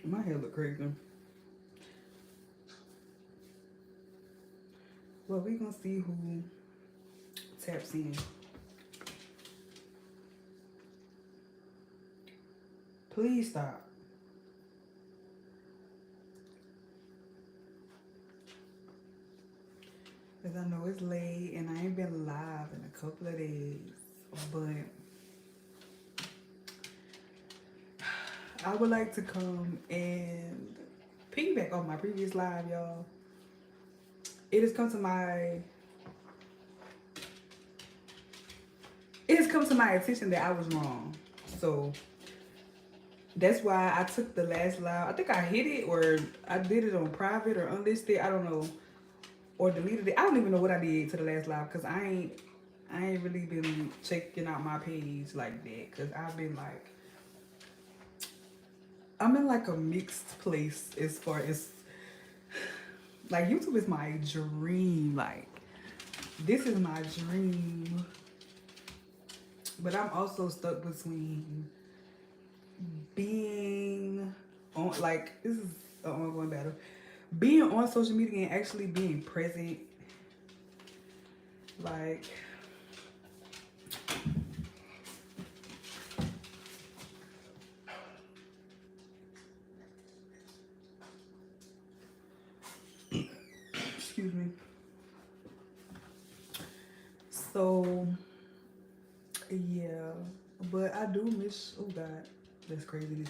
My hair look crazy. Well, we gonna see who taps in. Please stop. Because I know it's late and I ain't been live in a couple of days. But I would like to come and piggyback on my previous live, y'all. It has come to my it has come to my attention that I was wrong. So that's why I took the last live. I think I hit it or I did it on private or unlisted. I don't know. Or deleted it. I don't even know what I did to the last live because I ain't really been checking out my page like that because I've been like I'm in like a mixed place as far as like YouTube is my dream. Like this is my dream. But I'm also stuck between being on like this is an ongoing battle. Being on social media and actually being present. Like excuse me. So yeah. But I do miss oh god, that's crazy.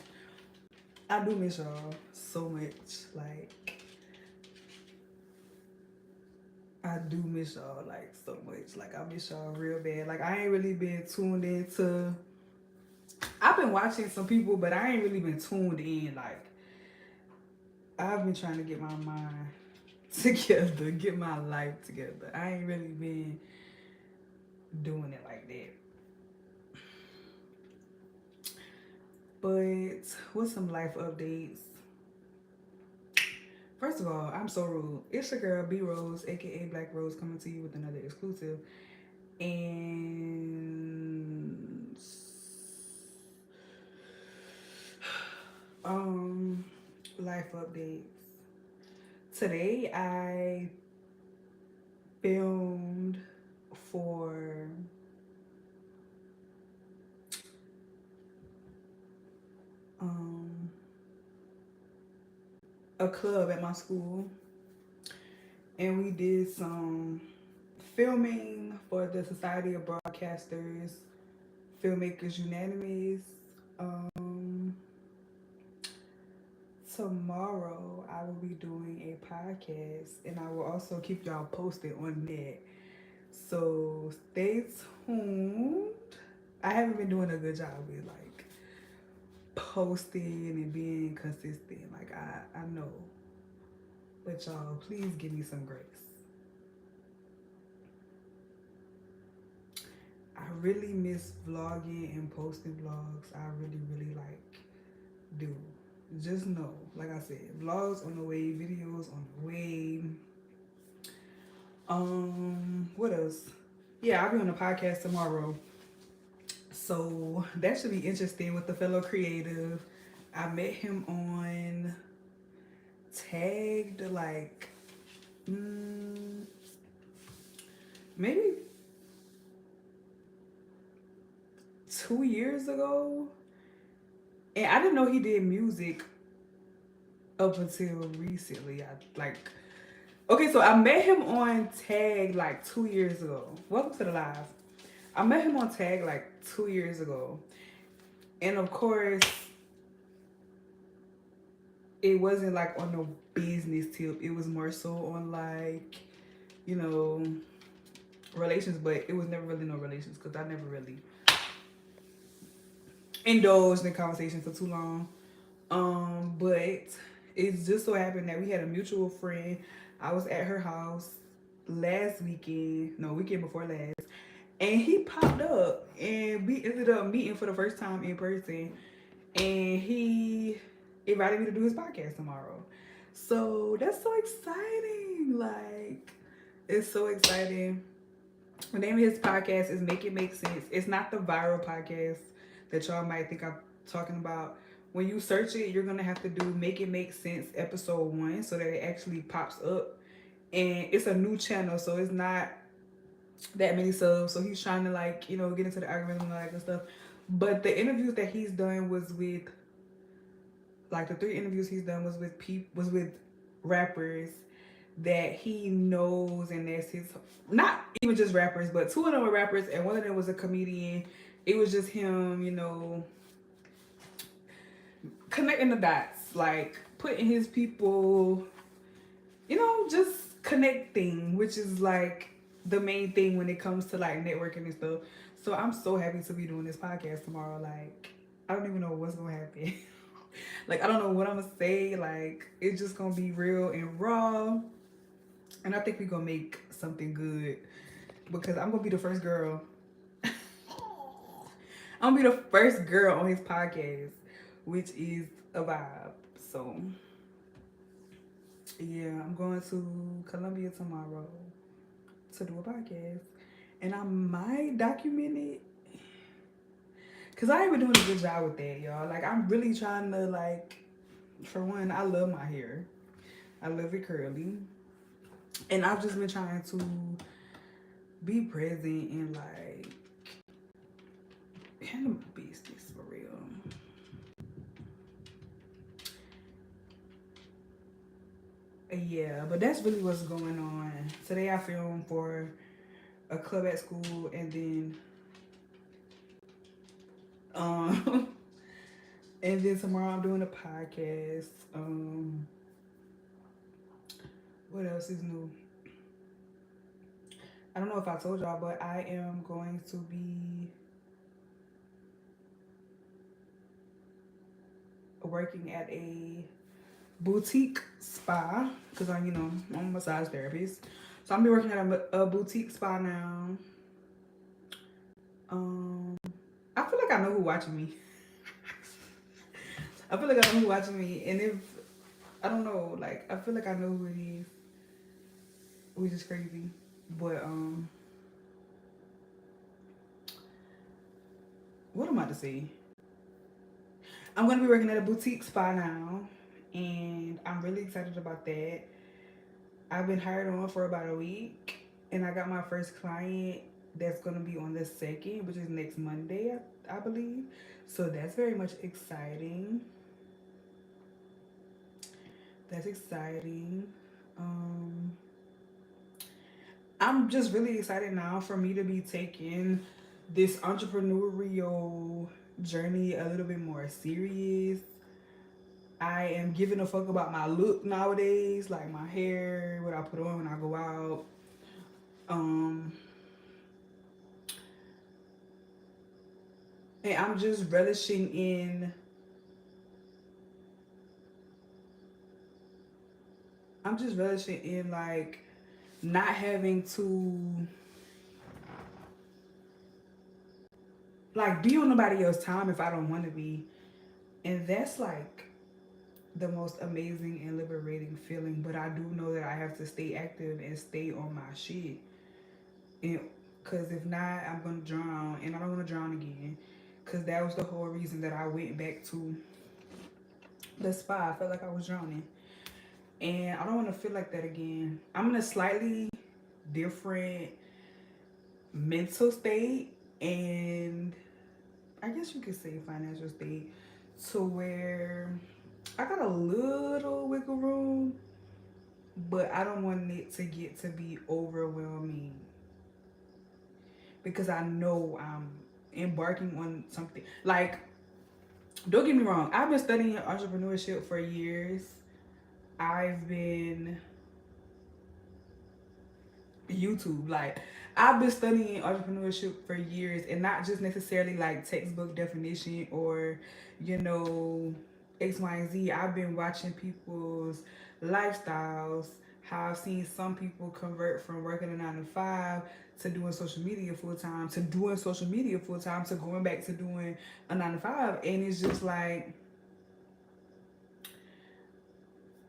I do miss y'all so much. Like I do miss y'all like so much. Like I miss y'all real bad. Like I ain't really been tuned into I've been watching some people, but I ain't really been tuned in. Like I've been trying to get my mind together, get my life together. I ain't really been doing it like that. But what's some life updates? First of all, I'm so rude. It's your girl B Rose, aka Black Rose, coming to you with another exclusive. And um life updates. Today I filmed for um a club at my school and we did some filming for the Society of Broadcasters Filmmakers Unanimous. Um Tomorrow I will be doing a podcast and I will also keep y'all posted on that. So stay tuned. I haven't been doing a good job with like posting and being consistent. Like I know. But y'all please give me some grace. I really miss vlogging and posting vlogs. I really, really like do. Just know, like I said, vlogs on the way, videos on the way. What else? Yeah, I'll be on the podcast tomorrow. So that should be interesting with the fellow creative. I met him on Tagged like mm, maybe 2 years ago. And I didn't know he did music up until recently. I like okay, so I met him on Tag like 2 years ago. Welcome to the live. I met him on Tag like 2 years ago. And of course, it wasn't like on no business tip. It was more so on like, you know, relations, but it was never really no relations because I never really indulged in conversation for too long. But it's just so happened that we had a mutual friend. I was at her house last weekend, no, weekend before last, and he popped up and we ended up meeting for the first time in person and he invited me to do his podcast tomorrow. So that's so exciting. Like it's so exciting. The name of his podcast is Make It Make Sense. It's not the viral podcast that y'all might think I'm talking about, when you search it, you're gonna have to do Make It Make Sense episode 1 so that it actually pops up. And it's a new channel, so it's not that many subs. So he's trying to like, you know, get into the algorithm and all that good stuff. But the interviews that he's done was with, like, the 3 interviews he's done was with rappers that he knows, and that's his, not even just rappers, but 2 of them were rappers and 1 of them was a comedian. It was just him, you know, connecting the dots, like putting his people, you know, just connecting, which is like the main thing when it comes to like networking and stuff. So I'm so happy to be doing this podcast tomorrow. Like, I don't even know what's gonna happen. Like, I don't know what I'm gonna say. Like, it's just gonna be real and raw. And I think we're gonna make something good, because I'm gonna be the first girl. I'm gonna be the first girl on his podcast, which is a vibe. So yeah, I'm going to Columbia tomorrow to do a podcast, and I might document it, cause I ain't been doing a good job with that, y'all. Like, I'm really trying to, like, for one, I love my hair. I love it curly, and I've just been trying to be present and like handle my business for real. Yeah, but that's really what's going on. Today I filmed for a club at school, and then um and then tomorrow I'm doing a podcast. What else is new? I don't know if I told y'all, but I am going to be working at a boutique spa, because I'm, you know, I'm a massage therapist. So I'm gonna be working at a boutique spa now. Um, I feel like I know who watching me. I feel like I know who watching me, and if I don't know, like, I feel like I know who it is, which is crazy. But what am I to say? I'm gonna be working at a boutique spa now, and I'm really excited about that. I've been hired on for about a week, and I got my first client that's gonna be on the 2nd, which is next Monday, I believe. So that's very much exciting. That's exciting. Um, I'm just really excited now for me to be taking this entrepreneurial journey a little bit more serious. I am giving a fuck about my look nowadays, like my hair, what I put on when I go out. Um, and I'm just relishing in. I'm just relishing in, like, not having to, like, be on nobody else's time if I don't want to be. And that's like the most amazing and liberating feeling. But I do know that I have to stay active and stay on my shit. And because if not, I'm gonna drown, and I don't want to drown again. Because that was the whole reason that I went back to the spa. I felt like I was drowning, and I don't want to feel like that again. I'm in a slightly different mental state, and I guess you could say financial state, to where I got a little wiggle room, but I don't want it to get to be overwhelming, because I know I'm embarking on something. Like, don't get me wrong, I've been studying entrepreneurship for years. I've been YouTube, like, I've been studying entrepreneurship for years, and not just necessarily like textbook definition or, you know, X, Y, and Z. I've been watching people's lifestyles, how I've seen some people convert from working a 9 to 5 to doing social media full time, to doing social media full time, to going back to doing a 9 to 5. And it's just like,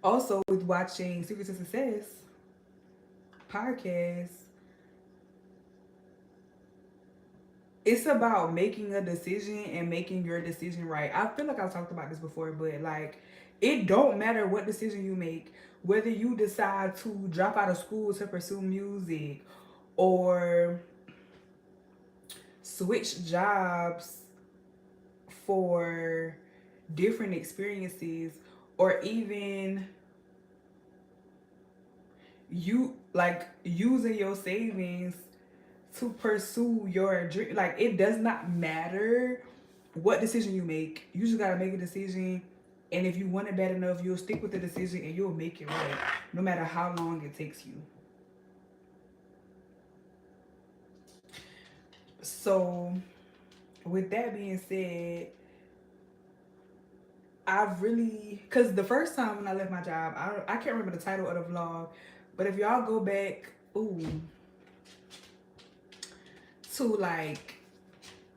also with watching Secrets of Success podcast, it's about making a decision and making your decision right. I feel like I've talked about this before, but like it don't matter what decision you make, whether you decide to drop out of school to pursue music or switch jobs for different experiences, or even you like using your savings to pursue your dream. Like it does not matter what decision you make. You just gotta make a decision, and if you want it bad enough, you'll stick with the decision and you'll make it right, no matter how long it takes you. So, with that being said, I really, cause the first time when I left my job, I can't remember the title of the vlog, but if y'all go back, to like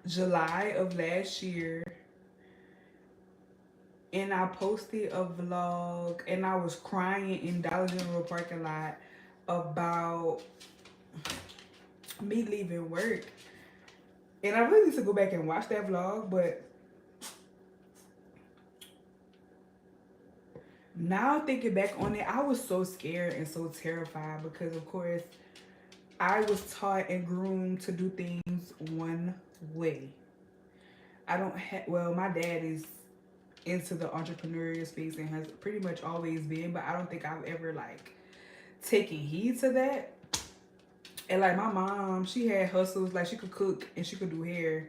July of last year, and I posted a vlog and I was crying in Dollar General parking lot about me leaving work. And I really need to go back and watch that vlog, but now thinking back on it, I was so scared and so terrified because of course I was taught and groomed to do things one way. I don't have, well, my dad is into the entrepreneurial space and has pretty much always been, but I don't think I've ever like taken heed to that. And like my mom, she had hustles, like she could cook and she could do hair,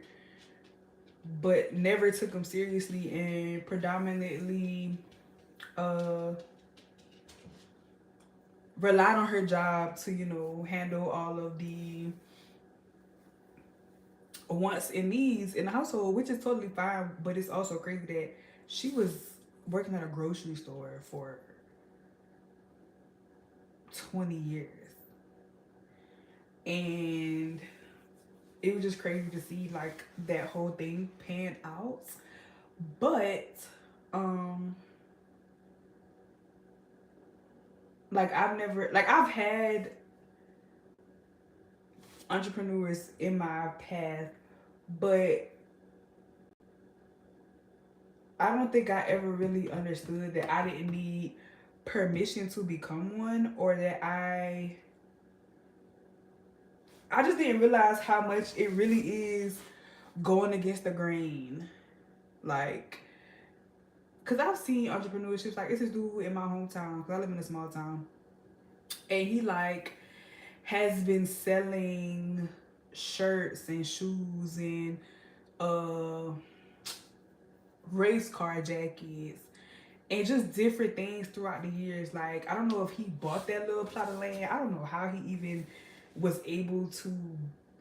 but never took them seriously and predominantly uh relied on her job to, you know, handle all of the wants and needs in the household, which is totally fine. But it's also crazy that she was working at a grocery store for 20 years. And it was just crazy to see like that whole thing pan out. But um like I've had entrepreneurs in my path, but I don't think I ever really understood that I didn't need permission to become one, or that I just didn't realize how much it really is going against the grain. Like, cause I've seen entrepreneurships. Like, it's this dude in my hometown, cause I live in a small town, and he like has been selling shirts and shoes and uh race car jackets and just different things throughout the years. Like, I don't know if he bought that little plot of land. I don't know how he even was able to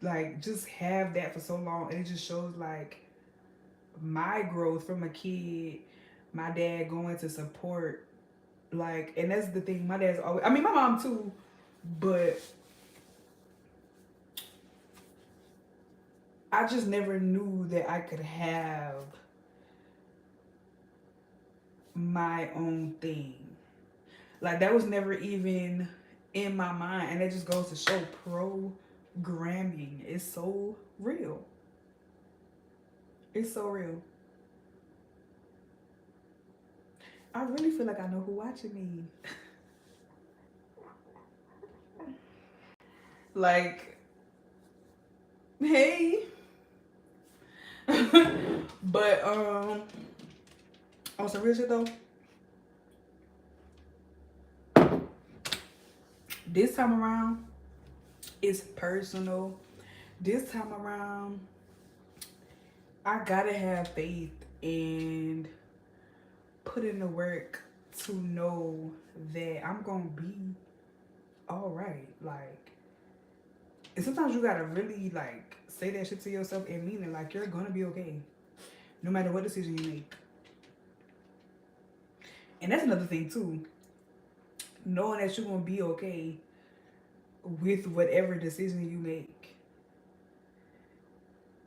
like just have that for so long. And it just shows like my growth from a kid, my dad going to support, like, and that's the thing. My dad's always, I mean, my mom too, but I just never knew that I could have my own thing. Like that was never even in my mind, and it just goes to show programming is so real. It's so real. I really feel like I know who watching me. Like, hey. But on some real shit though, this time around it's personal. This time around I gotta have faith and put in the work to know that I'm gonna be all right. Like, and sometimes you gotta really like say that shit to yourself and mean it. Like, you're gonna be okay, no matter what decision you make. And that's another thing too, knowing that you're gonna be okay with whatever decision you make,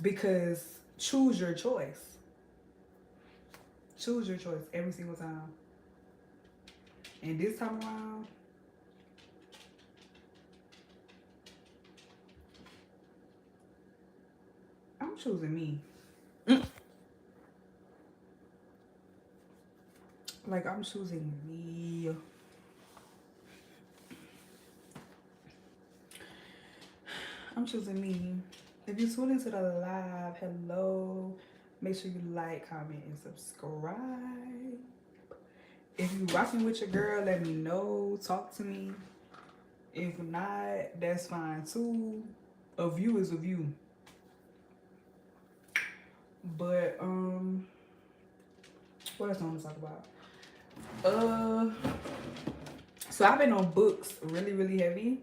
because choose your choice. Choose your choice every single time. And this time around, I'm choosing me. Like, I'm choosing me. I'm choosing me. If you tune into the live, hello. Make sure you like, comment, and subscribe. If you rocking with your girl, let me know. Talk to me. If not, that's fine too. A view is a view. But what else I want to talk about? So I've been on books really, really heavy.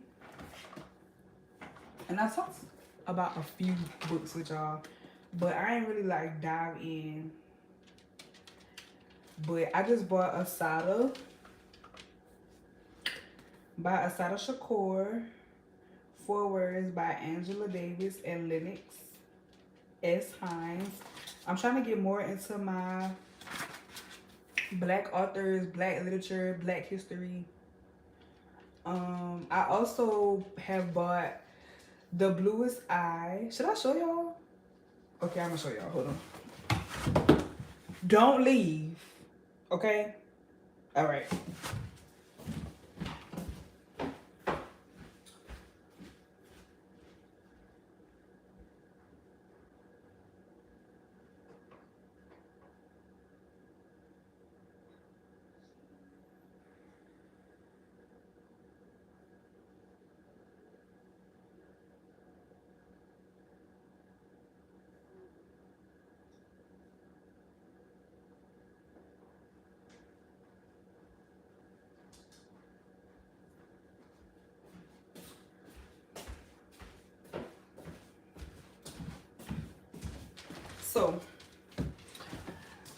And I talked about a few books with y'all, but I ain't really like dive in. But I just bought Asada by Asada Shakur. 4 Words by Angela Davis and Lennox S. Hines. I'm trying to get more into my black authors, black literature, black history. I also have bought The Bluest Eye. Should I show y'all? Okay, I'm gonna show y'all. Hold on. Don't leave. Okay? Alright. So,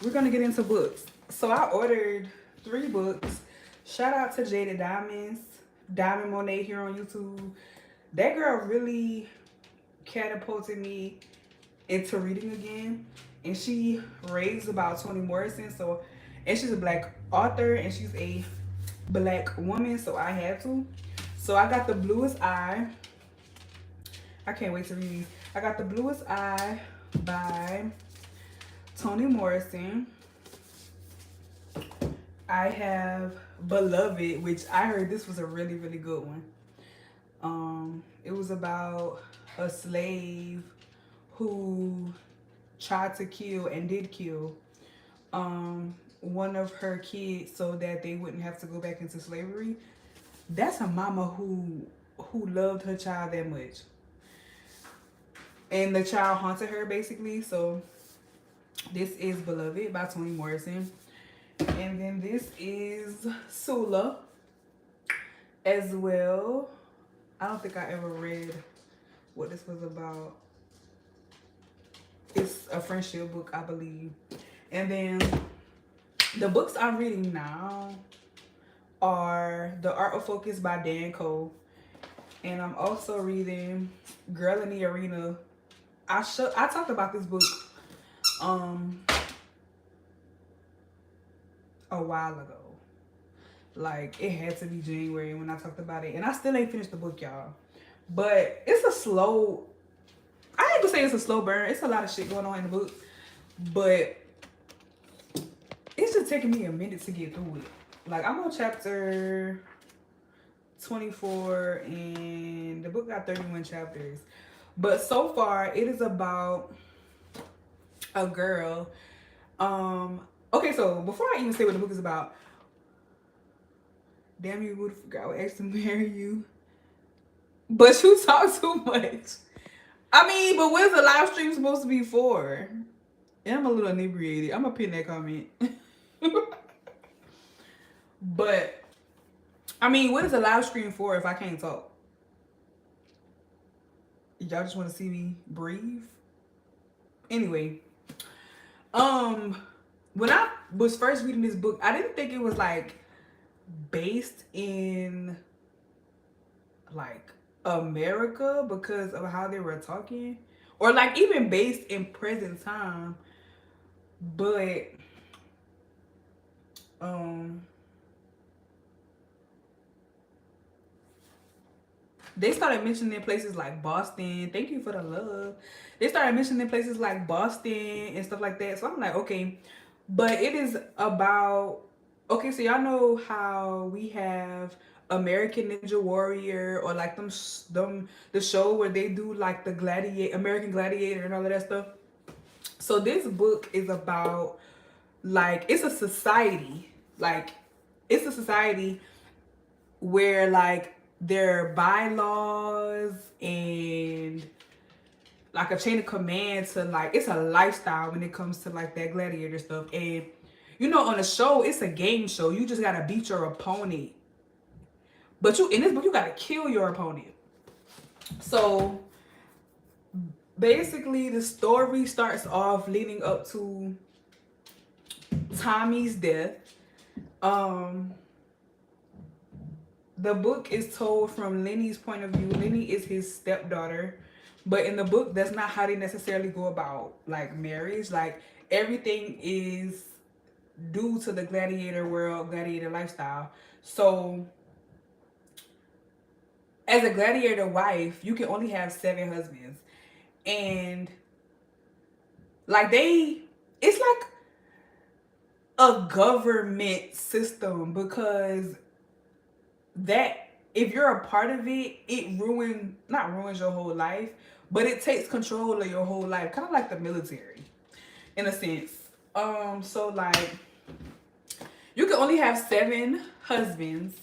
we're gonna get into books. So I ordered 3 books. Shout out to Jada Diamonds, Diamond Monet here on YouTube. That girl really catapulted me into reading again. And she raised about Toni Morrison. So, and she's a black author and she's a black woman. So I had to. So I got The Bluest Eye. I can't wait to read these. I got The Bluest Eye by Toni Morrison. I have Beloved, which I heard this was a really, really good one. It was about a slave who tried to kill and did kill one of her kids so that they wouldn't have to go back into slavery. That's a mama who loved her child that much. And the child haunted her basically. So this is Beloved by Toni Morrison. And then this is Sula as well. I don't think I ever read what this was about. It's a friendship book, I believe. And then the books I'm reading now are The Art of Focus by Dan Cole. And I'm also reading Girl in the Arena. I talked about this book a while ago. Like, it had to be January when I talked about it. And I still ain't finished the book, y'all. But it's a slow... I ain't gonna say it's a slow burn. It's a lot of shit going on in the book. But it's just taking me a minute to get through it. Like, I'm on chapter 24 and the book got 31 chapters. But so far, it is about a girl. Okay, so before I even say what the book is about, damn, you would forgot I asked to marry you. But you talk too much. I mean, but what's the live stream supposed to be for? And I'm a little inebriated. I'm gonna pin that comment. But I mean, what is a live stream for if I can't talk? Y'all just want to see me breathe? Anyway, when I was first reading this book, I didn't think it was like based in like America because of how they were talking, or like even based in present time. But they started mentioning places like Boston. Thank you for the love. They started mentioning places like Boston and stuff like that. So I'm like, okay, but it is about, okay. So y'all know how we have American Ninja Warrior, or like them the show where they do like the gladiator, American Gladiator, and all of that stuff. So this book is about, like, it's a society, like it's a society where like there are bylaws and like a chain of command to, like, it's a lifestyle when it comes to like that gladiator stuff. And you know, on a show, it's a game show. You just gotta beat your opponent. But you, in this book, you gotta kill your opponent. So basically the story starts off leading up to Tommy's death. Um the book is told from Lenny's point of view. Lenny is his stepdaughter. But in the book, that's not how they necessarily go about like marriage. Like, everything is due to the gladiator world, gladiator lifestyle. So as a gladiator wife, you can only have 7 husbands. And like it's like a government system, because that, if you're a part of it, it not ruins your whole life, but it takes control of your whole life, kind of like the military in a sense. So like, you can only have 7 husbands.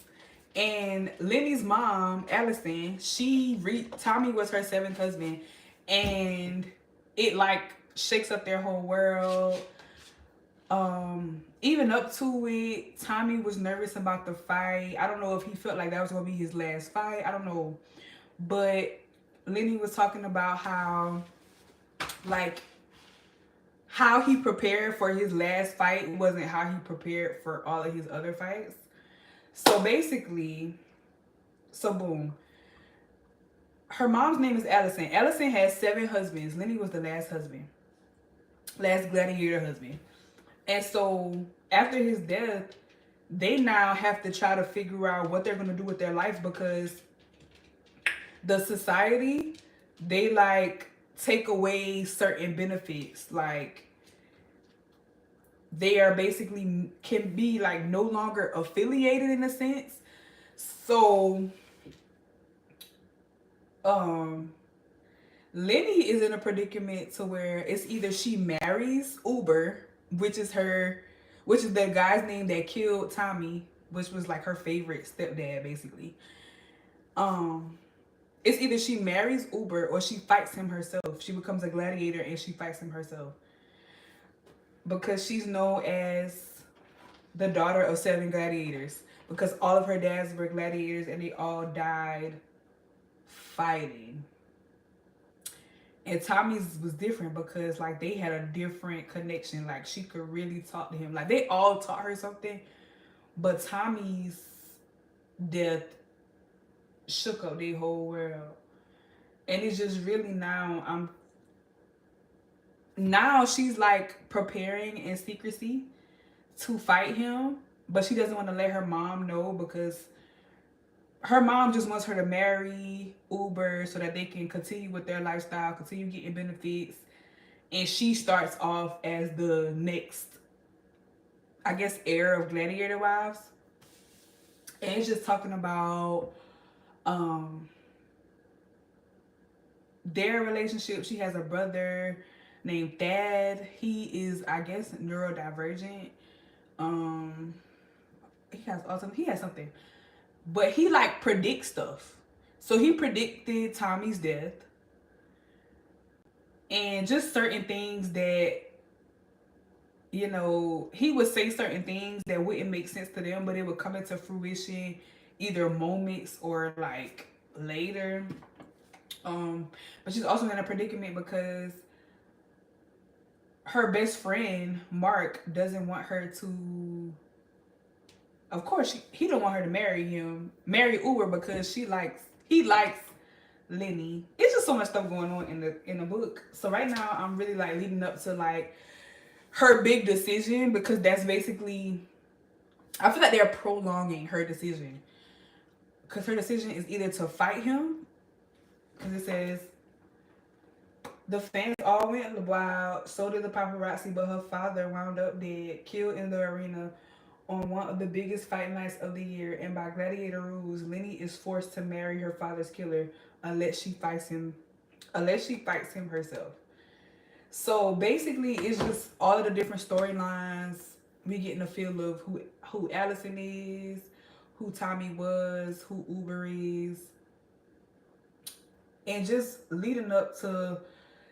And Lenny's mom, Allison, Tommy was her 7th husband, and it like shakes up their whole world. Even up to it, Tommy was nervous about the fight. I don't know if he felt like that was gonna be his last fight. I don't know. But Lenny was talking about how, like, how he prepared for his last fight wasn't how he prepared for all of his other fights. So basically, boom. Her mom's name is Allison. Allison has 7 husbands. Lenny was the last gladiator husband. And so after his death, they now have to try to figure out what they're going to do with their life, because the society, they like take away certain benefits. Like, they are basically can be like no longer affiliated in a sense. So Lenny is in a predicament to where it's either she marries Uber, which is the guy's name that killed Tommy, which was like her favorite stepdad, basically. It's either she marries Uber or she fights him herself. She becomes a gladiator and she fights him herself, because she's known as the daughter of 7 gladiators, because all of her dads were gladiators and they all died fighting. And Tommy's was different because like they had a different connection. Like, she could really talk to him. Like, they all taught her something, but Tommy's death shook up their whole world. And it's just really now she's like preparing in secrecy to fight him, but she doesn't want to let her mom know, because her mom just wants her to marry Uber so that they can continue with their lifestyle, continue getting benefits. And she starts off as the next, I guess, heir of gladiator wives. And it's just talking about their relationship. She has a brother named Thad. He is, I guess, neurodivergent. He has autism. He has something. But he like predicts stuff. So he predicted Tommy's death. And just certain things that, you know, he would say certain things that wouldn't make sense to them, but it would come into fruition either moments or like later. But she's also in a predicament because her best friend, Mark, doesn't want her to, of course, he don't want her to marry Uber, because he likes Lenny. It's just so much stuff going on in the book. So right now I'm really like leading up to like her big decision, because that's basically, I feel like they're prolonging her decision, because her decision is either to fight him, because it says the fans all went wild, so did the paparazzi, but her father wound up dead, killed in the arena on one of the biggest fight nights of the year, and by gladiator rules, Lenny is forced to marry her father's killer unless she fights him herself. So basically, it's just all of the different storylines. We getting a feel of who Allison is, who Tommy was, who Uber is, and just leading up to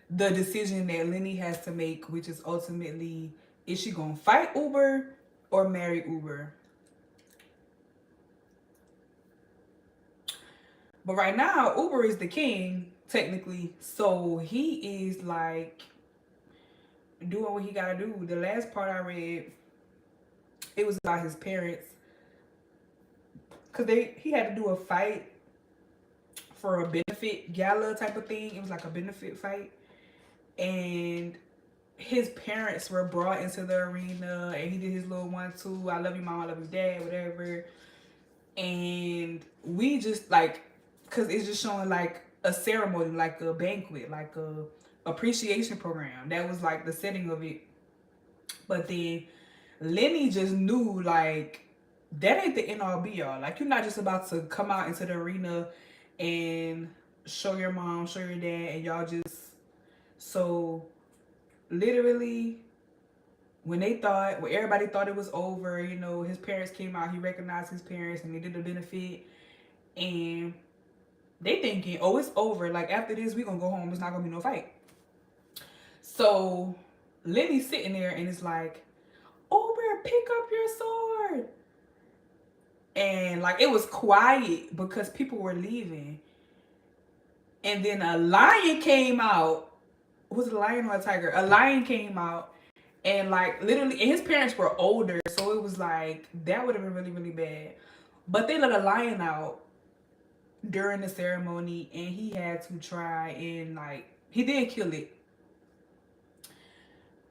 the decision that Lenny has to make, which is ultimately, is she gonna fight Uber or marry Uber? But right now, Uber is the king, technically. So he is like doing what he gotta do. The last part I read, it was about his parents. Cause he had to do a fight for a benefit gala type of thing. It was like a benefit fight. And his parents were brought into the arena and he did his little 1-2, I love you mom, I love you dad, whatever. And we just like, cause it's just showing like a ceremony, like a banquet, like a appreciation program. That was like the setting of it. But then Lenny just knew like that ain't the end all be all. Like you're not just about to come out into the arena and show your mom, show your dad, and y'all just so literally when everybody thought it was over, you know, his parents came out, he recognized his parents and they did the benefit and they thinking, oh, it's over. Like after this, we gonna go home. It's not gonna be no fight. So Lenny's sitting there and it's like, Uber, pick up your sword. And like it was quiet because people were leaving. And then a lion came out. Was it a lion or a tiger? A lion came out. And like literally, and his parents were older. So it was like, that would have been really, really bad. But they let a lion out during the ceremony. And he had to try and like, he did kill it.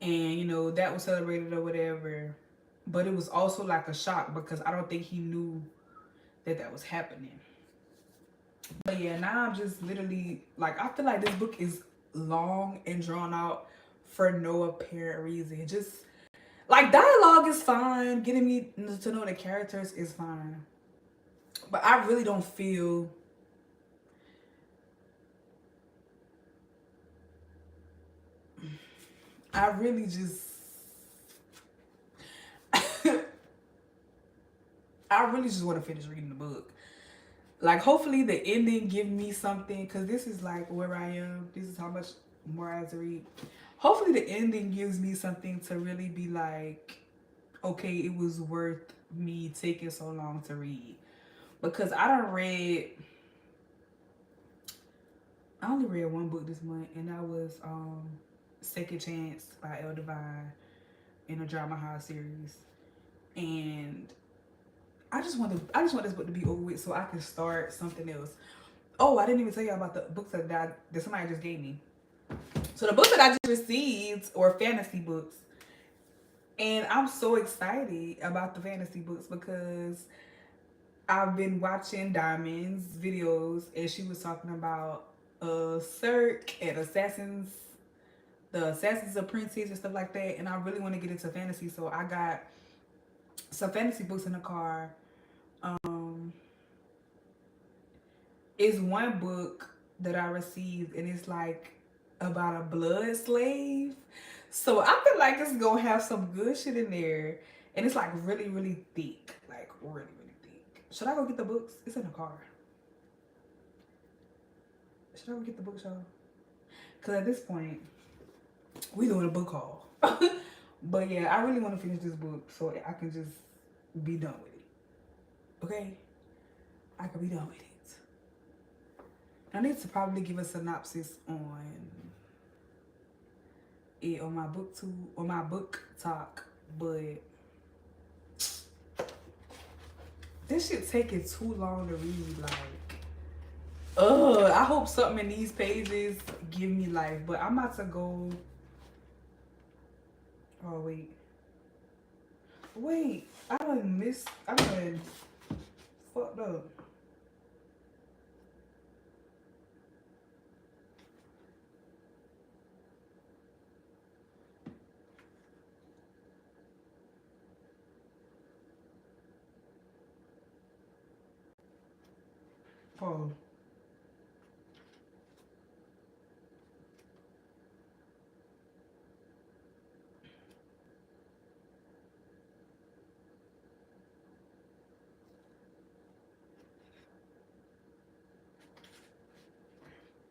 And you know, that was celebrated or whatever. But it was also like a shock because I don't think he knew that was happening. But yeah, now I'm just literally like, I feel like this book is long and drawn out for no apparent reason. Just like dialogue is fine, getting me to know the characters is fine, but I really don't feel I really just I really just want to finish reading the book. Like hopefully the ending give me something, because this is like where I am. This is how much more I have to read. Hopefully the ending gives me something to really be like, okay, it was worth me taking so long to read. Because I only read one book this month, and that was Second Chance by El Divine in a Drama House series. And I just want this book to be over with so I can start something else. Oh, I didn't even tell you about the books that somebody just gave me. So the books that I just received were fantasy books. And I'm so excited about the fantasy books because I've been watching Diamond's videos and she was talking about Cirque and the Assassins Apprentice and stuff like that. And I really want to get into fantasy, so I got some fantasy books in the car. It's one book that I received and it's like about a blood slave. So I feel like it's gonna have some good shit in there. And it's like really, really thick. Like really, really thick. Should I go get the books? It's in the car. Should I go get the books, y'all? Because at this point, we doing a book haul. But yeah, I really want to finish this book so I can just be done with it. Okay? I can be done with it. I need to probably give a synopsis on it on my book talk, but this shit taking too long to read. Like, I hope something in these pages give me life. But I'm about to go. Oh wait, I done fucked up. Paul.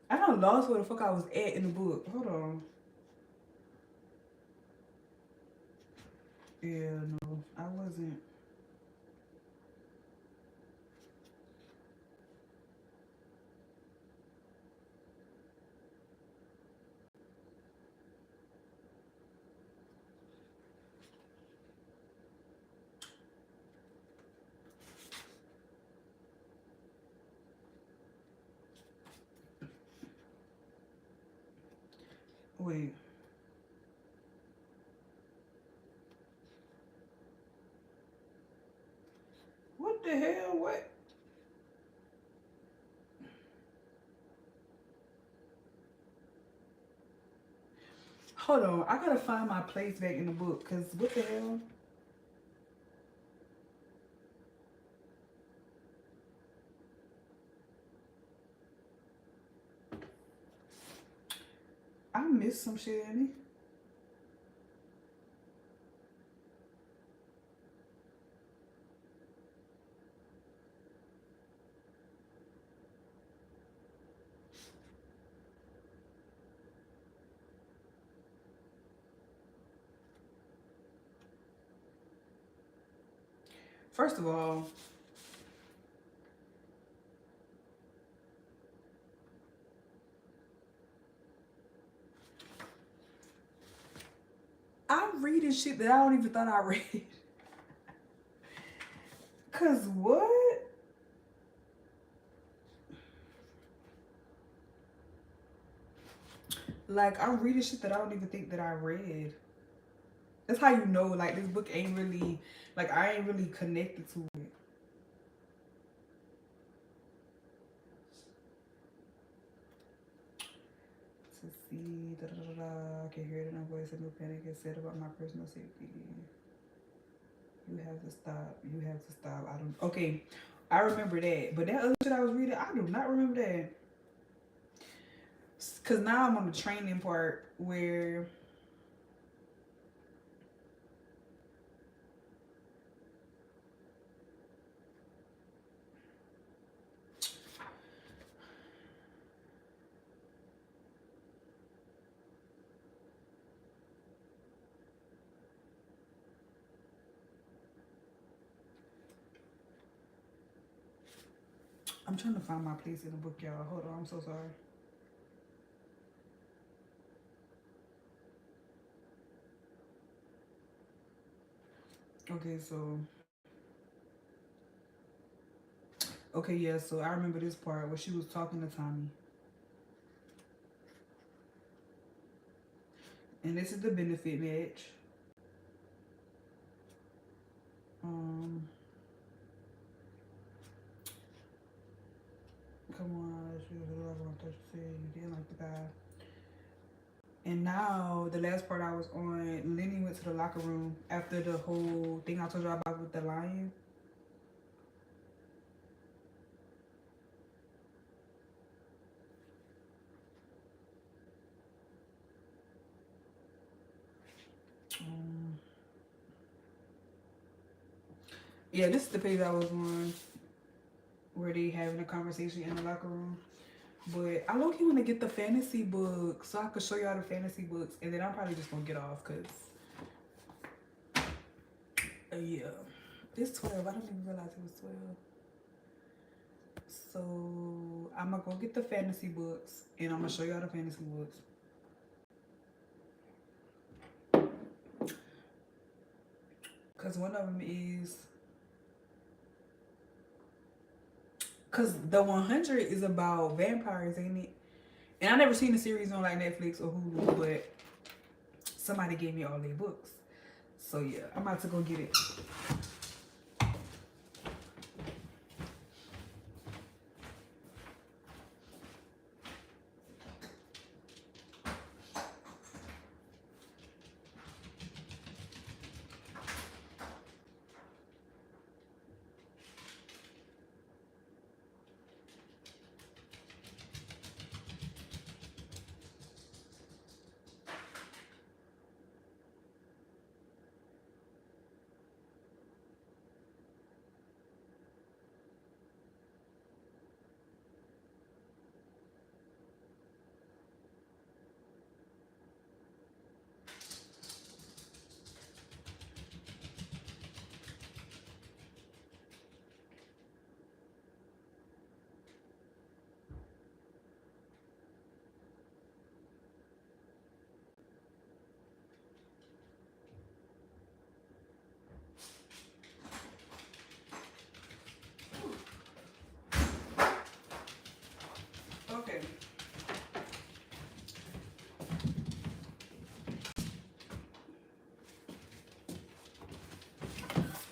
I done lost where the fuck I was at in the book. Hold on. Yeah, no, I wasn't. Wait. What the hell? What? Hold on. I gotta find my place back in the book. Cause what the hell? I missed some shit in it. First of all, I'm reading shit that I don't even thought I read. Cause what? Like I'm reading shit that I don't even think that I read. That's how you know like this book ain't really like I ain't really connected to it. To see da, da, da, da. I can hear it in my voice and no panic is said about my personal safety. You have to stop. You have to stop. I don't okay. I remember that. But that other shit I was reading, I do not remember that. Cause now I'm on the training part where I'm trying to find my place in the book, y'all. Hold on, I'm so sorry. Okay, so okay, yeah, so I remember this part where she was talking to Tommy. And this is the benefit match. Um Come on, she was a level on 36. You didn't like the guy. And now the last part I was on, Lenny went to the locker room after the whole thing I told you about with the lion. Um, yeah, this is the page I was on where they having a conversation in the locker room. But I low key want to get the fantasy book so I could show y'all the fantasy books, and then I'm probably just gonna get off because yeah, it's 12. I don't even realize it was 12. So I'm gonna go get the fantasy books, and I'm gonna show y'all the fantasy books. Cause one of them is, cause the 100 is about vampires, ain't it? And I never seen the series on like Netflix or Hulu, but somebody gave me all their books. So yeah, I'm about to go get it.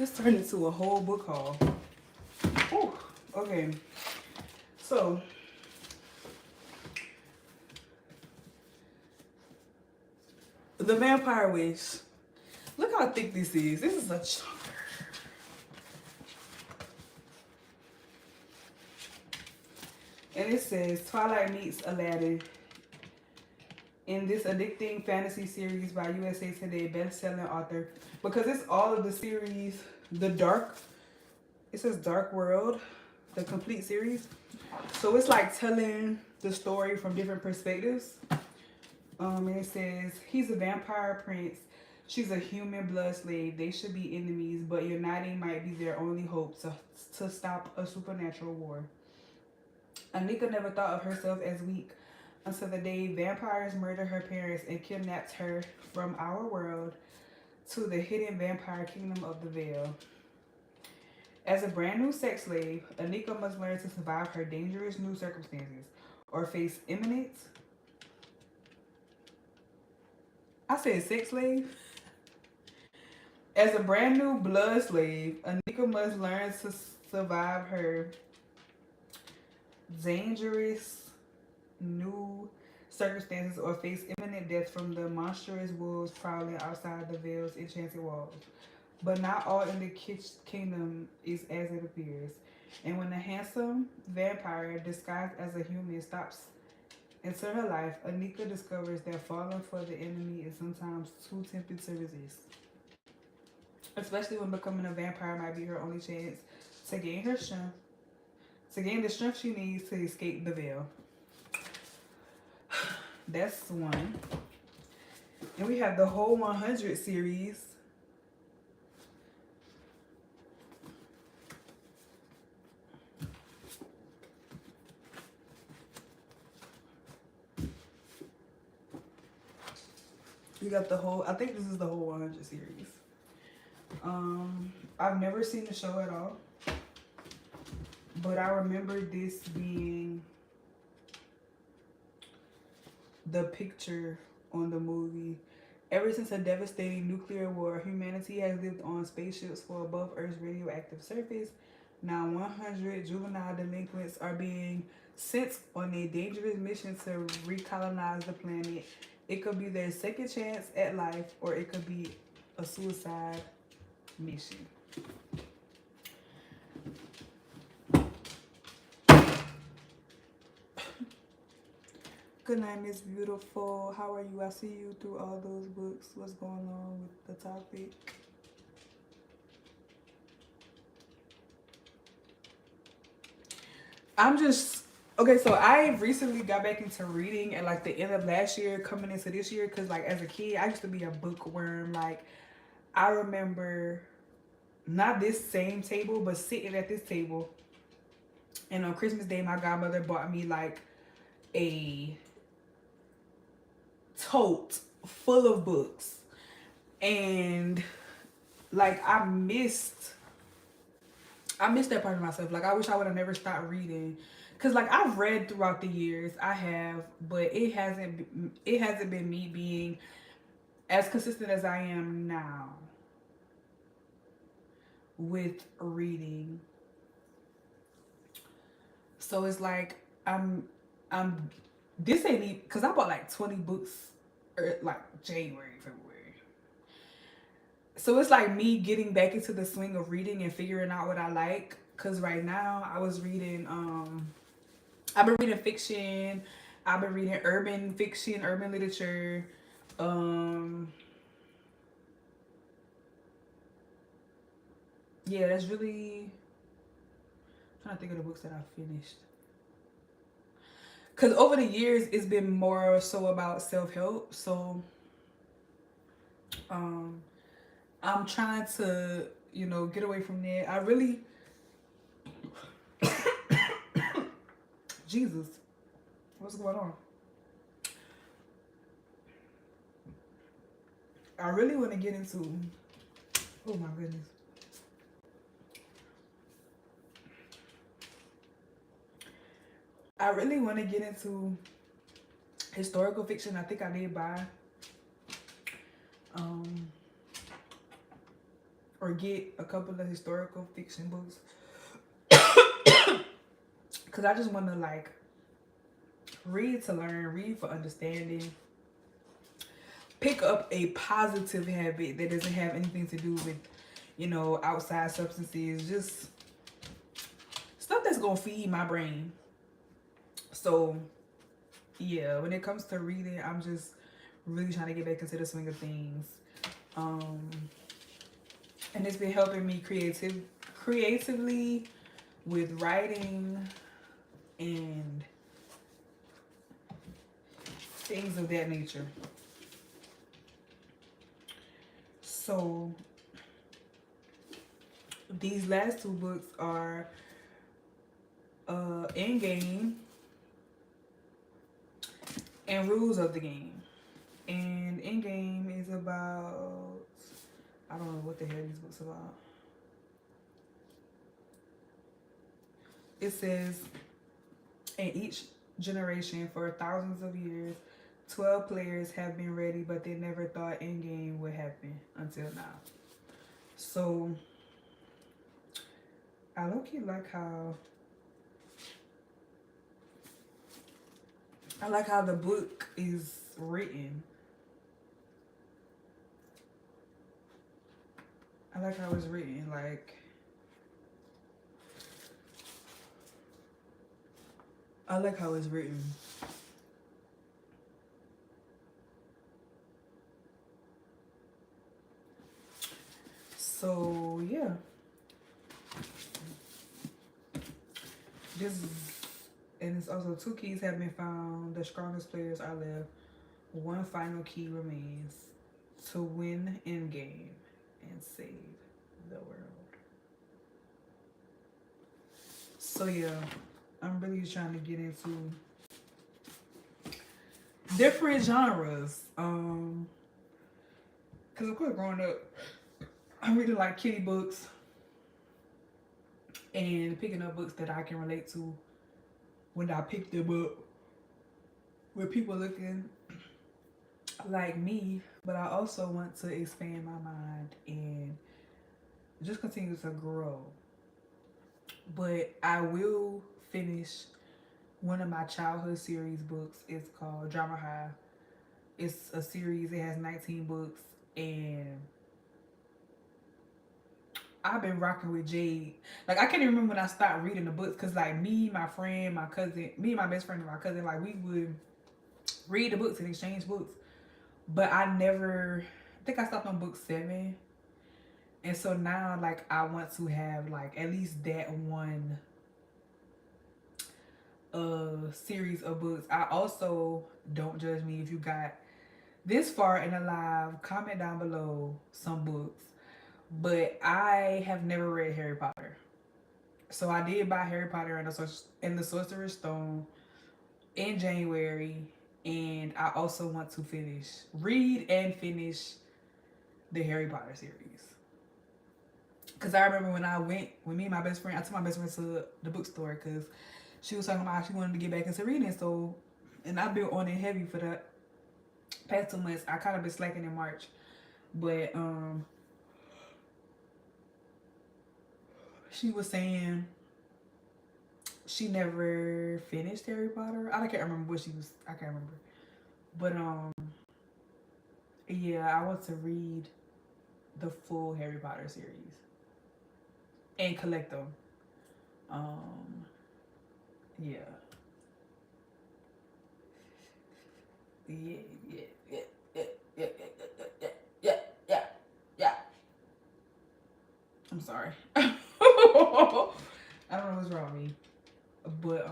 This turned into a whole book haul. Ooh, okay. So, The Vampire Wish. Look how thick this is. This is a chunker. And it says Twilight meets Aladdin. In this addicting fantasy series by USA Today best-selling author, because it's all of the series, it says Dark World, the complete series. So it's like telling the story from different perspectives. And it says, he's a vampire prince. She's a human blood slave. They should be enemies, but uniting might be their only hope to stop a supernatural war. Anika never thought of herself as weak until the day vampires murdered her parents and kidnapped her from our world to the hidden vampire kingdom of the Veil. As a brand new sex slave, Anika must learn to survive her dangerous new circumstances or face imminent... I said sex slave? As a brand new blood slave, Anika must learn to survive her dangerous new circumstances or face imminent death from the monstrous wolves prowling outside the Veil's enchanted walls. But not all in the kingdom is as it appears. And when a handsome vampire disguised as a human stops into her life, Anika discovers that falling for the enemy is sometimes too tempting to resist. Especially when becoming a vampire might be her only chance to gain her strength, to gain the strength she needs to escape the Veil. That's one. And we have the whole 100 series. You got the whole, I think this is the whole 100 series. I've never seen the show at all, but I remember this being the picture on the movie. Ever since a devastating nuclear war, humanity has lived on spaceships for above Earth's radioactive surface. Now 100 juvenile delinquents are being sent on a dangerous mission to recolonize the planet. It could be their second chance at life, or it could be a suicide mission. Good night, Miss Beautiful. How are you? I see you through all those books. What's going on with the topic? I'm just... Okay, so I recently got back into reading at like the end of last year, coming into this year, because like as a kid, I used to be a bookworm. Like I remember not this same table, but sitting at this table. And on Christmas Day, my godmother bought me like a tote full of books. And like I missed that part of myself. Like I wish I would have never stopped reading. Cause like I've read throughout the years, I have, but it hasn't been me being as consistent as I am now with reading. So it's like I'm this ain't even, cause I bought like 20 books like January, February. So it's like me getting back into the swing of reading and figuring out what I like. Cause right now I was reading I've been reading fiction. I've been reading urban fiction, urban literature. Yeah, that's really... I'm trying to think of the books that I finished. Because over the years, it's been more so about self-help. So, I'm trying to, you know, get away from that. I really... Jesus. What's going on? I really want to get into... Oh my goodness. I really want to get into historical fiction. I think I did buy or get a couple of historical fiction books because I just want to like read to learn, read for understanding, pick up a positive habit that doesn't have anything to do with, outside substances, just stuff that's gonna feed my brain. So yeah, when it comes to reading, I'm just really trying to get back into the swing of things. Um, and it's been helping me creatively with writing and things of that nature. So these last two books are Endgame and Rules of the Game. And Endgame is about, I don't know what the hell these books about. It says, in each generation for thousands of years, 12 players have been ready, but they never thought Endgame would happen until now. So I low-key like how the book is written. I like how it's written. Like, I like how it's written. So yeah, this and it's also two keys have been found. The strongest players are left. One final key remains to win in game and save the world. So yeah, I'm really trying to get into different genres. Cause of course growing up, I really like kitty books and picking up books that I can relate to when I pick them up. With people looking like me, but I also want to expand my mind and just continue to grow. But I will finish one of my childhood series books. It's called Drama High. It's a series, it has 19 books, and I've been rocking with Jade. Like, I can't even remember when I stopped reading the books because, like, me, my friend, my cousin, me and my best friend and my cousin, like, we would read the books and exchange books. But I never, I think I stopped on book 7. And so now, like, I want to have, like, at least that one series of books. I also, don't judge me if you got this far in the live, comment down below some books. But I have never read Harry Potter. So I did buy Harry Potter and the Sorcerer's Stone in January. And I also want to read and finish the Harry Potter series. Because I remember when I went with me and my best friend, I took my best friend to the bookstore because she was talking about how she wanted to get back into reading. So, and I've been on it heavy for the past 2 months. I kind of been slacking in March. But she was saying she never finished Harry Potter. I can't remember what she was. I can't remember. But yeah, I want to read the full Harry Potter series and collect them. Yeah. Yeah, yeah, yeah, yeah, yeah, yeah, yeah, yeah, yeah, yeah. I'm sorry. I don't know what's wrong with me. But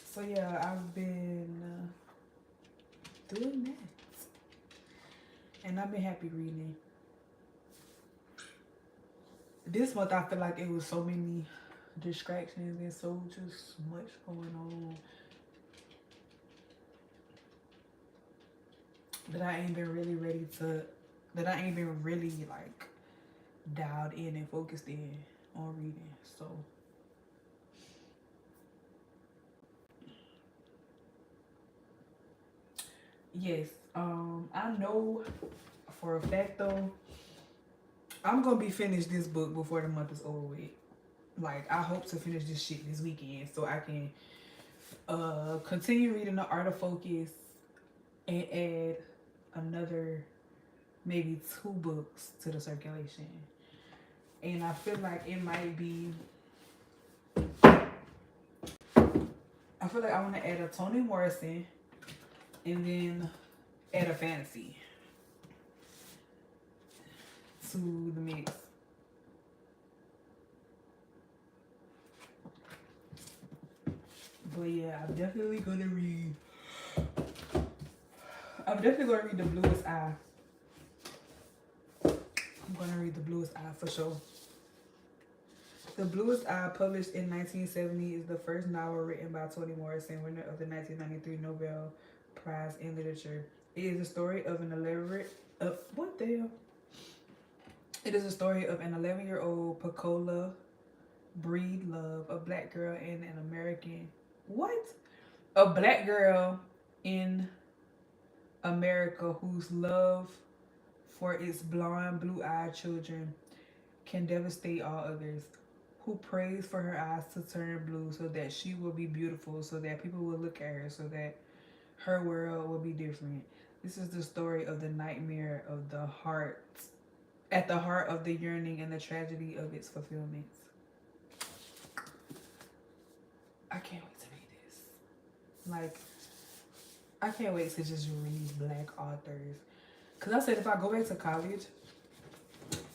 so yeah, I've been doing that. And I've been happy reading. This month I feel like it was so many distractions and so just much going on that I ain't been really like dialed in and focused in on reading. So yes, I know for a fact though I'm gonna be finished this book before the month is over with. Like I hope to finish this shit this weekend so I can continue reading The Art of Focus and add another maybe 2 books to the circulation. And I feel like it might be I feel like I want to add a Toni Morrison and then add a fantasy to the mix. But yeah, I'm definitely gonna read. I'm definitely gonna read The Bluest Eye. I'm gonna read The Bluest Eye for sure. The Bluest Eye, published in 1970, is the first novel written by Toni Morrison, winner of the 1993 Nobel Prize in Literature. It is a story of an what the hell? It is a story of an 11-year-old Pecola Breedlove, a black girl in an American. What? A black girl in America whose love for its blonde, blue-eyed children can devastate all others. Who prays for her eyes to turn blue so that she will be beautiful, so that people will look at her, so that her world will be different. This is the story of the nightmare of the heart, at the heart of the yearning and the tragedy of its fulfillment. I can't wait to read this. Like, I can't wait to just read black authors. Because I said if I go back to college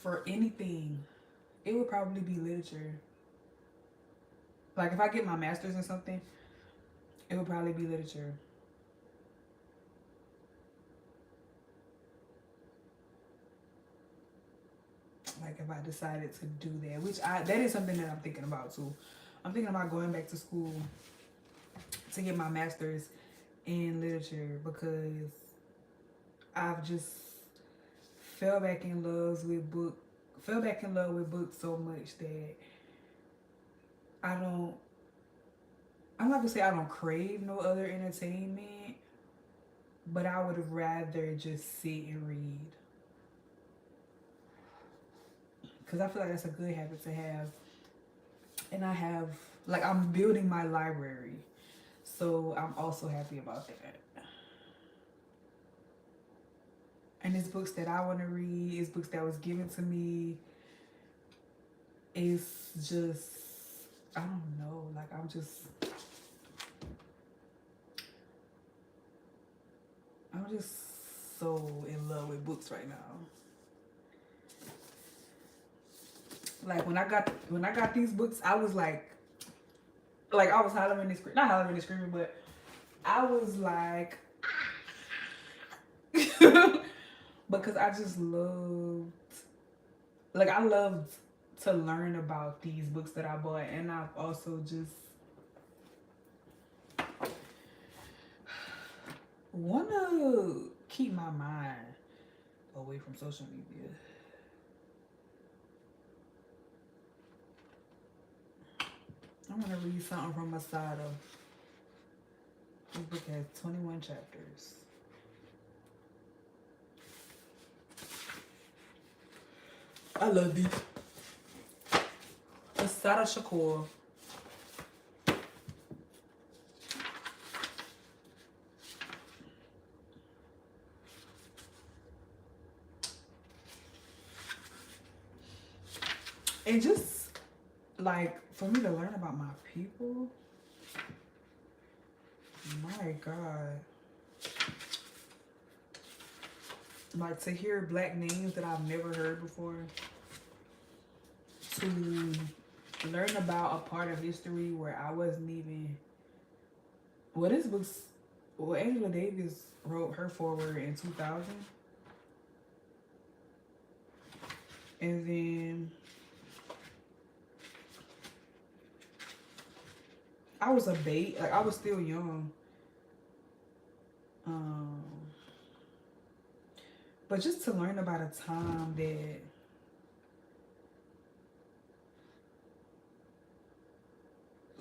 for anything, it would probably be literature. Like, if I get my master's in something, it would probably be literature. Like, if I decided to do that, that is something that I'm thinking about too. I'm thinking about going back to school to get my master's in literature because I've just fell back in love with books so much that I'm not gonna say I don't crave no other entertainment, but I would rather just sit and read. Because I feel like that's a good habit to have. And I'm building my library. So I'm also happy about that. And it's books that I want to read. It's books that was given to me. It's just, I don't know. Like, I'm just so in love with books right now. Like, when I got these books, I was like I was hollering and screaming. Not hollering and screaming, but I was like, because I just I loved to learn about these books that I bought, and I've also just wanna keep my mind away from social media. I'm gonna read something from Masada. This book has 21 chapters. I love these. Masada Shakur. And just like for me to learn about my people, my God. Like, to hear black names that I've never heard before, to learn about a part of history where I wasn't even. Angela Davis wrote her foreword in 2000, and then I was a babe, like I was still young. But just to learn about a time that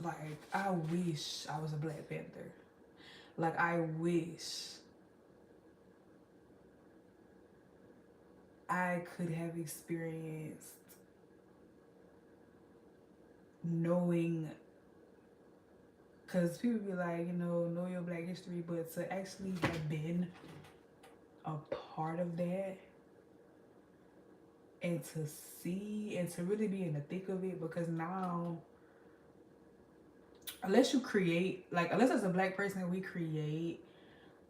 like I wish I was a Black Panther. Like I wish I could have experienced knowing, because people be like, know your black history, but to actually have been a part of that and to see and to really be in the thick of it, because now, unless as a black person we create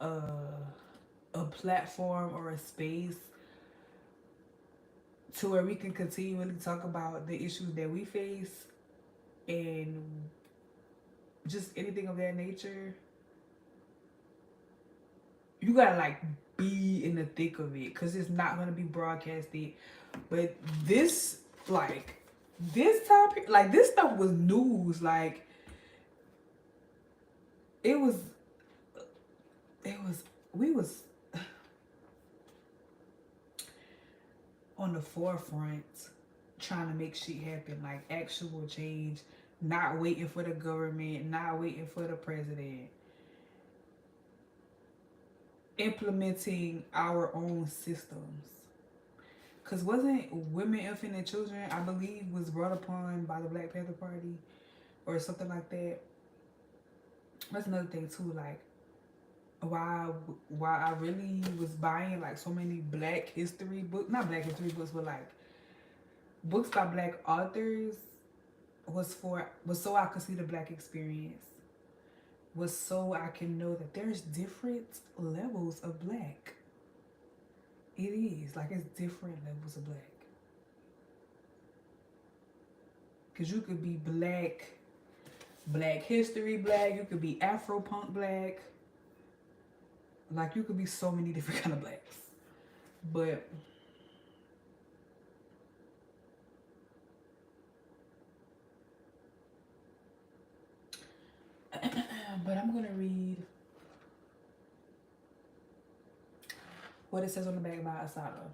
a, a platform or a space to where we can continually talk about the issues that we face and just anything of that nature, you gotta like be in the thick of it because it's not gonna be broadcasted. But this, like, this topic, like, this stuff was news. Like, it was, we was on the forefront trying to make shit happen, like actual change, not waiting for the government, not waiting for the president, implementing our own systems. Because wasn't women, infant, and children, I believe, was brought upon by the Black Panther Party or something like that. That's another thing too. Like, why I really was buying like so many Black history books, not Black history books, but like books by Black authors, was so I could see the Black experience. Was so I can know that there's different levels of Black. It is like it's different levels of Black. Cause you could be Black history Black. You could be Afro punk Black. Like, you could be so many different kind of Blacks. But I'm gonna read what it says on the back by Assata.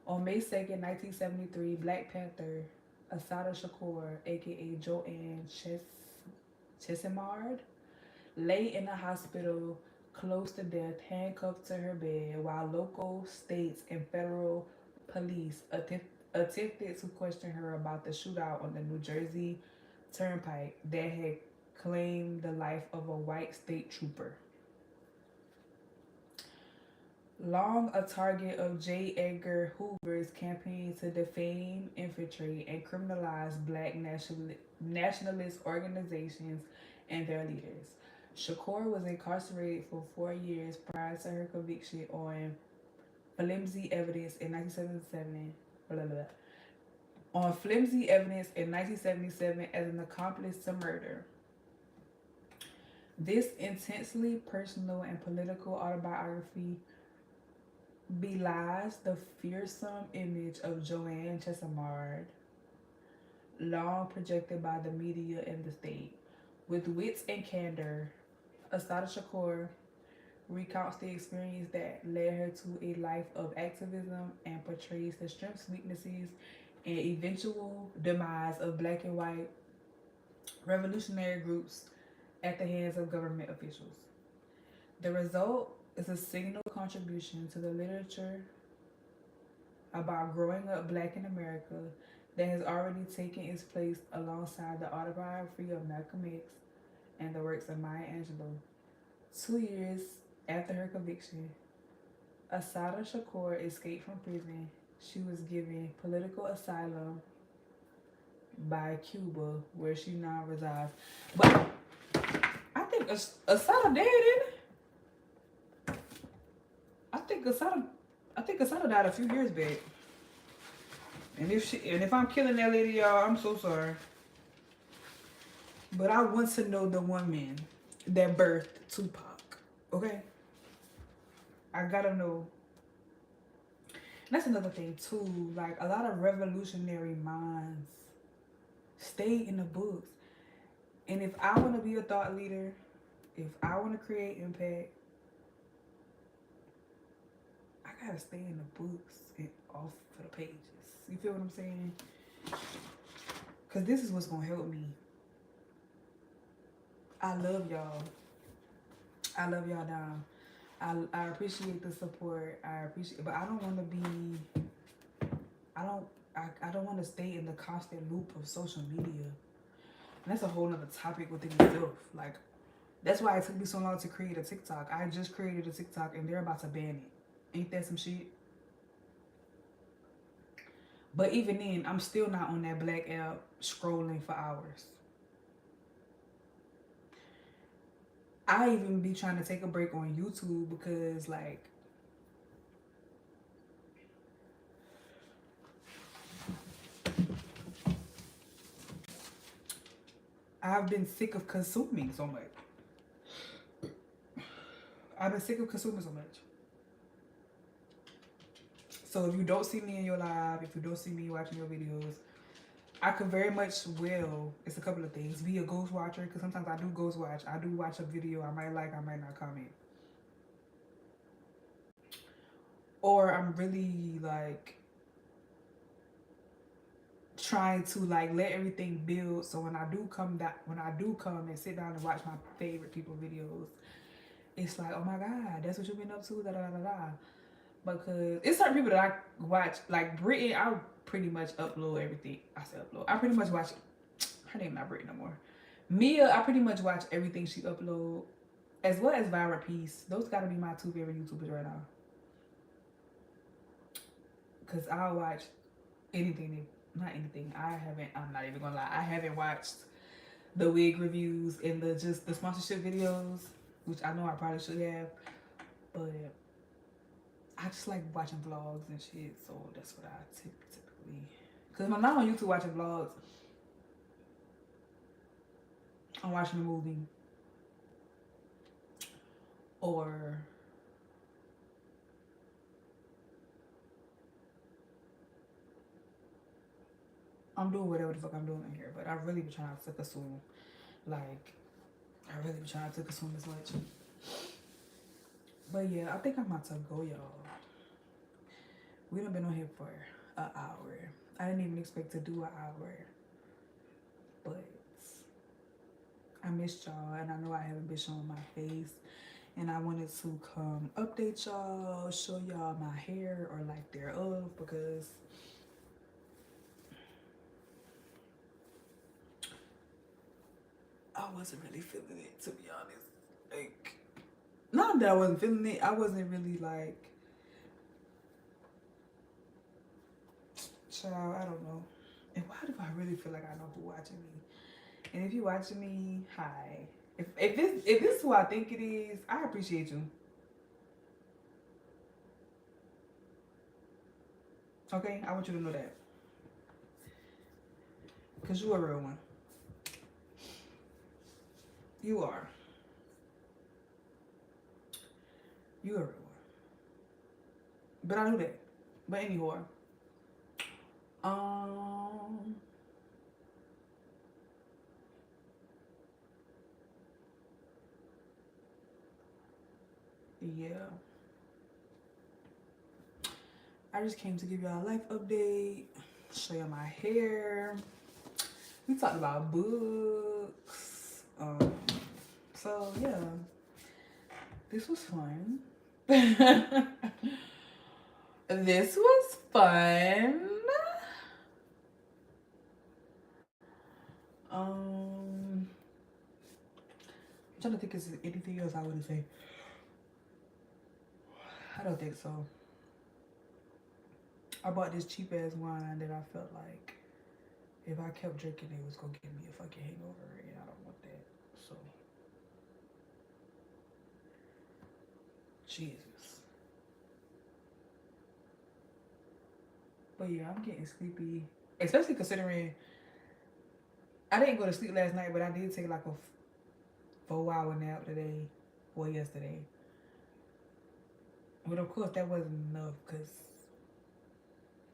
On May 2nd, 1973, Black Panther Assata Shakur, aka Joanne Chesimard, lay in a hospital close to death, handcuffed to her bed, while local, states, and federal police attempted to question her about the shootout on the New Jersey Turnpike that had claimed the life of a white state trooper. Long a target of J. Edgar Hoover's campaign to defame, infiltrate, and criminalize Black nationalist organizations and their leaders. Shakur was incarcerated for 4 years prior to her conviction on flimsy evidence in 1977. Blah, blah, blah. On flimsy evidence in 1977 as an accomplice to murder. This intensely personal and political autobiography belies the fearsome image of Joanne Chesimard, long projected by the media and the state. With wit and candor, Assata Shakur recounts the experience that led her to a life of activism and portrays the strengths, weaknesses, and eventual demise of Black and white revolutionary groups at the hands of government officials. The result is a signal contribution to the literature about growing up Black in America that has already taken its place alongside the autobiography of Malcolm X and the works of Maya Angelou. 2 years after her conviction, Assata Shakur escaped from prison. She was given political asylum by Cuba, where she now resides. But I think Assata dead, isn't it? I think Assata died a few years back. And if I'm killing that lady, y'all, I'm so sorry. But I want to know the woman that birthed Tupac. Okay? I gotta know. And that's another thing too. Like, a lot of revolutionary minds stay in the books. And if I want to be a thought leader, if I want to create impact, I gotta stay in the books and off of the pages. You feel what I'm saying? Because this is what's gonna help me. I love y'all. I love y'all down. I appreciate the support. I appreciate, but I don't want to be. I don't. I don't want to stay in the constant loop of social media. And that's a whole nother topic within itself. Like, that's why it took me so long to create a TikTok. I just created a TikTok and they're about to ban it. Ain't that some shit? But even then, I'm still not on that black app scrolling for hours. I even be trying to take a break on YouTube because, like, I've been sick of consuming so much. I've been sick of consuming so much. So if you don't see me in your live, if you don't see me watching your videos, I could very much will. It's a couple of things. Be a ghost watcher, because sometimes I do ghost watch. I do watch a video I might like, I might not comment. Or I'm really like trying to like let everything build. So when I do come and sit down and watch my favorite people videos, it's like, oh my god, that's what you've been up to, da da da da. Because it's certain people that I watch, like Brittany. I pretty much upload everything. I say upload. I pretty much watch. Her name not Brittany no more. Mia, I pretty much watch everything she upload, as well as Vira Peace. Those gotta be my two favorite YouTubers right now. Cause I'll watch anything not anything. I'm not even gonna lie. I haven't watched the wig reviews and the sponsorship videos, which I know I probably should have, but I just like watching vlogs and shit. So that's what I typically. Cause when I'm not on YouTube watching vlogs, I'm watching a movie or I'm doing whatever the fuck I'm doing in here. But I really be trying to consume, like, I really be trying to consume as much. But yeah, I think I'm about to go, y'all. We done been on here for an hour. I didn't even expect to do an hour, but I missed y'all, and I know I haven't been showing my face, and I wanted to come update y'all, show y'all my hair or lack thereof, because I wasn't really feeling it, to be honest. Like, not that I wasn't feeling it, I wasn't really like, child, I don't know. And why do I really feel like I know who watching me? And if you watching me, hi. If this is who I think it is, I appreciate you. Okay, I want you to know that, cause you a real one. You are. You a real one. But I knew that. But anyway, um, yeah. I just came to give y'all a life update, show y'all my hair. We talked about books. So yeah, this was fun. This was fun. I'm trying to think of anything else I want to say. I don't think so. I bought this cheap ass wine that I felt like if I kept drinking, it was gonna give me a fucking hangover, and I don't want that. So, Jesus. But yeah, I'm getting sleepy, especially considering I didn't go to sleep last night, but I did take like a 4 hour nap today, or yesterday. But of course, that wasn't enough because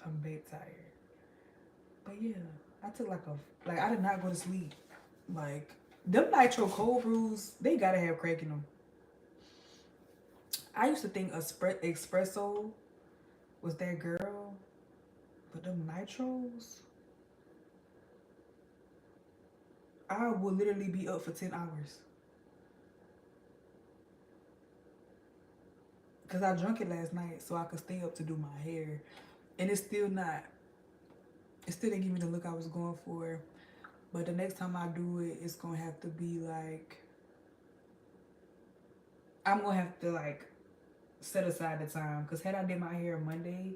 I'm bed tired. But yeah, I took like I did not go to sleep. Like them nitro cold brews, they gotta have crack in them. I used to think espresso was that girl, but them nitros, I would literally be up for 10 hours. Because I drunk it last night so I could stay up to do my hair. And it's still not, it still didn't give me the look I was going for. But the next time I do it, it's going to have to be like, I'm going to have to like set aside the time. Because had I did my hair Monday,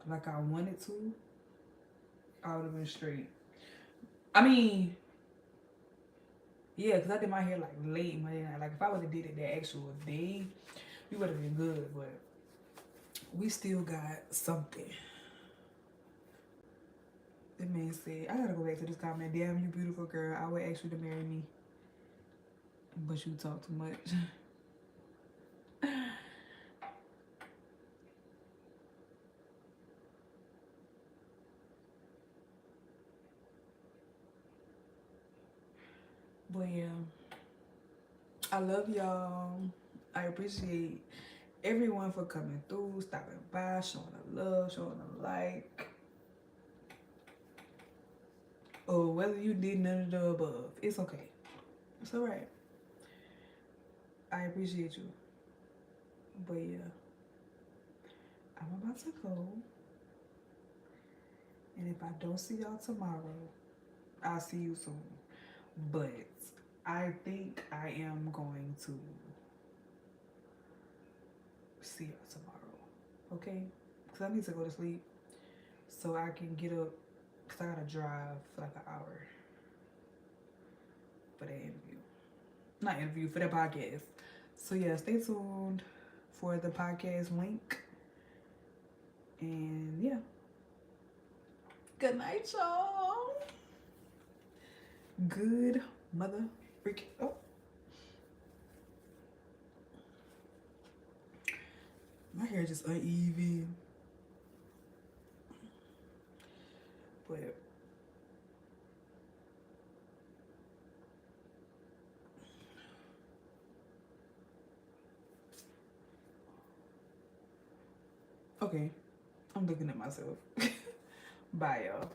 like I wanted to, I would have been straight. I mean, yeah, because I did my hair like late Monday night. Like if I would have did it the actual day, we would have been good. But we still got something. The man said, I gotta go back to this comment. Damn, you beautiful girl. I would ask you to marry me. But you talk too much. But yeah, I love y'all. I appreciate everyone for coming through, stopping by, showing the love, showing the like. Or whether you did none of the above, it's okay. It's alright. I appreciate you. But yeah, I'm about to go. And if I don't see y'all tomorrow, I'll see you soon. But I think I am going to see y'all tomorrow. Okay? Because I need to go to sleep so I can get up. Because I got to drive for like an hour for that interview. Not interview, for that podcast. So yeah, stay tuned for the podcast link. And yeah. Good night, y'all. Good mother freaking. Oh. My hair just uneven. But okay. I'm looking at myself. Bye, y'all.